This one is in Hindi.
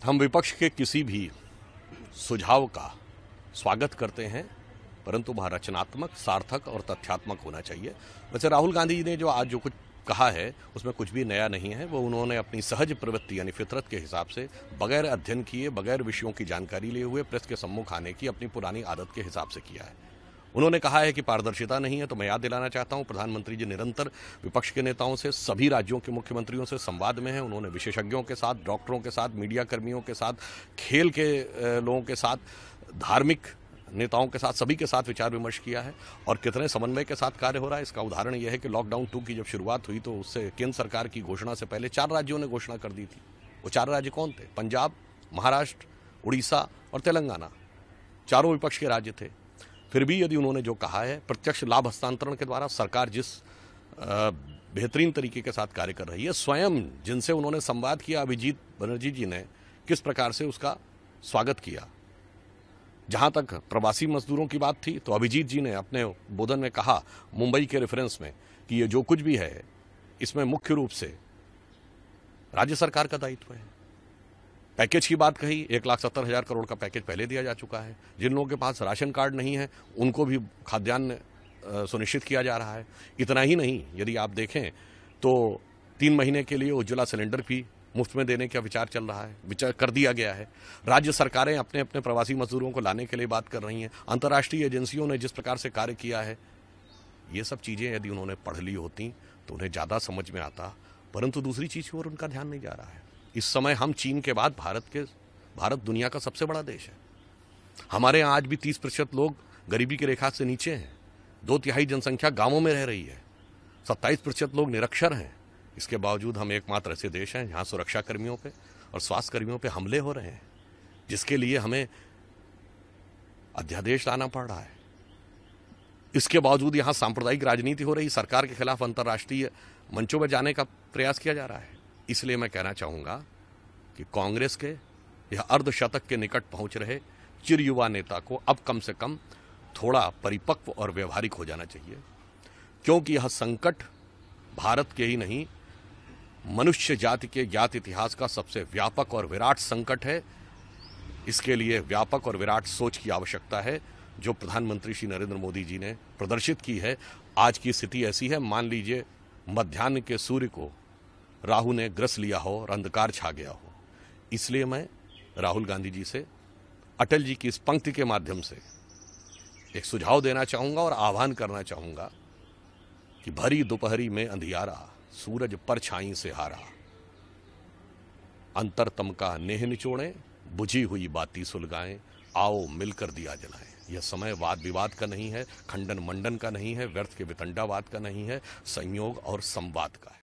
हम विपक्ष के किसी भी सुझाव का स्वागत करते हैं, परंतु वह रचनात्मक, सार्थक और तथ्यात्मक होना चाहिए। वैसे राहुल गांधी जी ने जो आज जो कुछ कहा है उसमें कुछ भी नया नहीं है। वो उन्होंने अपनी सहज प्रवृत्ति यानी फितरत के हिसाब से बगैर अध्ययन किए, बगैर विषयों की जानकारी लिए हुए प्रेस के सम्मुख आने की अपनी पुरानी आदत के हिसाब से किया है। उन्होंने कहा है कि पारदर्शिता नहीं है, तो मैं याद दिलाना चाहता हूं प्रधानमंत्री जी निरंतर विपक्ष के नेताओं से, सभी राज्यों के मुख्यमंत्रियों से संवाद में हैं। उन्होंने विशेषज्ञों के साथ, डॉक्टरों के साथ, मीडिया कर्मियों के साथ, खेल के लोगों के साथ, धार्मिक नेताओं के साथ, सभी के साथ विचार विमर्श किया है। और कितने समन्वय के साथ कार्य हो रहा है इसका उदाहरण यह है कि लॉकडाउन 2 की जब शुरुआत हुई तो उससे केंद्र सरकार की घोषणा से पहले 4 राज्यों ने घोषणा कर दी थी। वो 4 राज्य कौन थे? पंजाब, महाराष्ट्र, उड़ीसा और तेलंगाना। चारों विपक्ष के राज्य थे। फिर भी यदि उन्होंने जो कहा है, प्रत्यक्ष लाभ हस्तांतरण के द्वारा सरकार जिस बेहतरीन तरीके के साथ कार्य कर रही है, स्वयं जिनसे उन्होंने संवाद किया, अभिजीत बनर्जी जी ने किस प्रकार से उसका स्वागत किया। जहां तक प्रवासी मजदूरों की बात थी तो अभिजीत जी ने अपने बोधन में कहा, मुंबई के रेफरेंस में, कि ये जो कुछ भी है इसमें मुख्य रूप से राज्य सरकार का दायित्व है। पैकेज की बात कही, 1,70,000 करोड़ का पैकेज पहले दिया जा चुका है। जिन लोगों के पास राशन कार्ड नहीं है उनको भी खाद्यान्न सुनिश्चित किया जा रहा है। इतना ही नहीं, यदि आप देखें तो 3 महीने के लिए उज्ज्वला सिलेंडर भी मुफ्त में देने का विचार चल रहा है, विचार कर दिया गया है। राज्य सरकारें अपने अपने प्रवासी मजदूरों को लाने के लिए बात कर रही हैं। अंतर्राष्ट्रीय एजेंसियों ने जिस प्रकार से कार्य किया है, ये सब चीज़ें यदि उन्होंने पढ़ ली होती तो उन्हें ज़्यादा समझ में आता, परंतु दूसरी चीज़ की ओर उनका ध्यान नहीं जा रहा है। इस समय हम चीन के बाद भारत दुनिया का सबसे बड़ा देश है। हमारे यहाँ आज भी 30% लोग गरीबी की रेखा से नीचे हैं। 2/3 जनसंख्या गांवों में रह रही है। 27% लोग निरक्षर हैं। इसके बावजूद हम एकमात्र ऐसे देश हैं जहां सुरक्षा कर्मियों पे और स्वास्थ्य कर्मियों पे हमले हो रहे हैं, जिसके लिए हमें अध्यादेश लाना पड़ रहा है। इसके बावजूद यहां सांप्रदायिक राजनीति हो रही, सरकार के खिलाफ अंतर्राष्ट्रीय मंचों में जाने का प्रयास किया जा रहा है। इसलिए मैं कहना चाहूंगा कि कांग्रेस के यह अर्धशतक के निकट पहुंच रहे चिर युवा नेता को अब कम से कम थोड़ा परिपक्व और व्यवहारिक हो जाना चाहिए, क्योंकि यह संकट भारत के ही नहीं, मनुष्य जाति के ज्ञात इतिहास का सबसे व्यापक और विराट संकट है। इसके लिए व्यापक और विराट सोच की आवश्यकता है, जो प्रधानमंत्री श्री नरेंद्र मोदी जी ने प्रदर्शित की है। आज की स्थिति ऐसी है, मान लीजिए मध्याह्न के सूर्य को राहु ने ग्रस लिया हो और अंधकार छा गया हो। इसलिए मैं राहुल गांधी जी से अटल जी की इस पंक्ति के माध्यम से एक सुझाव देना चाहूंगा और आह्वान करना चाहूंगा कि भरी दोपहरी में अंधियारा, सूरज परछाई से हारा, अंतरतम का नेह निचोड़े, बुझी हुई बाती सुलगाएं, आओ मिलकर दिया जलाएं। यह समय वाद विवाद का नहीं है, खंडन मंडन का नहीं है, व्यर्थ के वितंडावाद का नहीं है, संयोग और संवाद का है।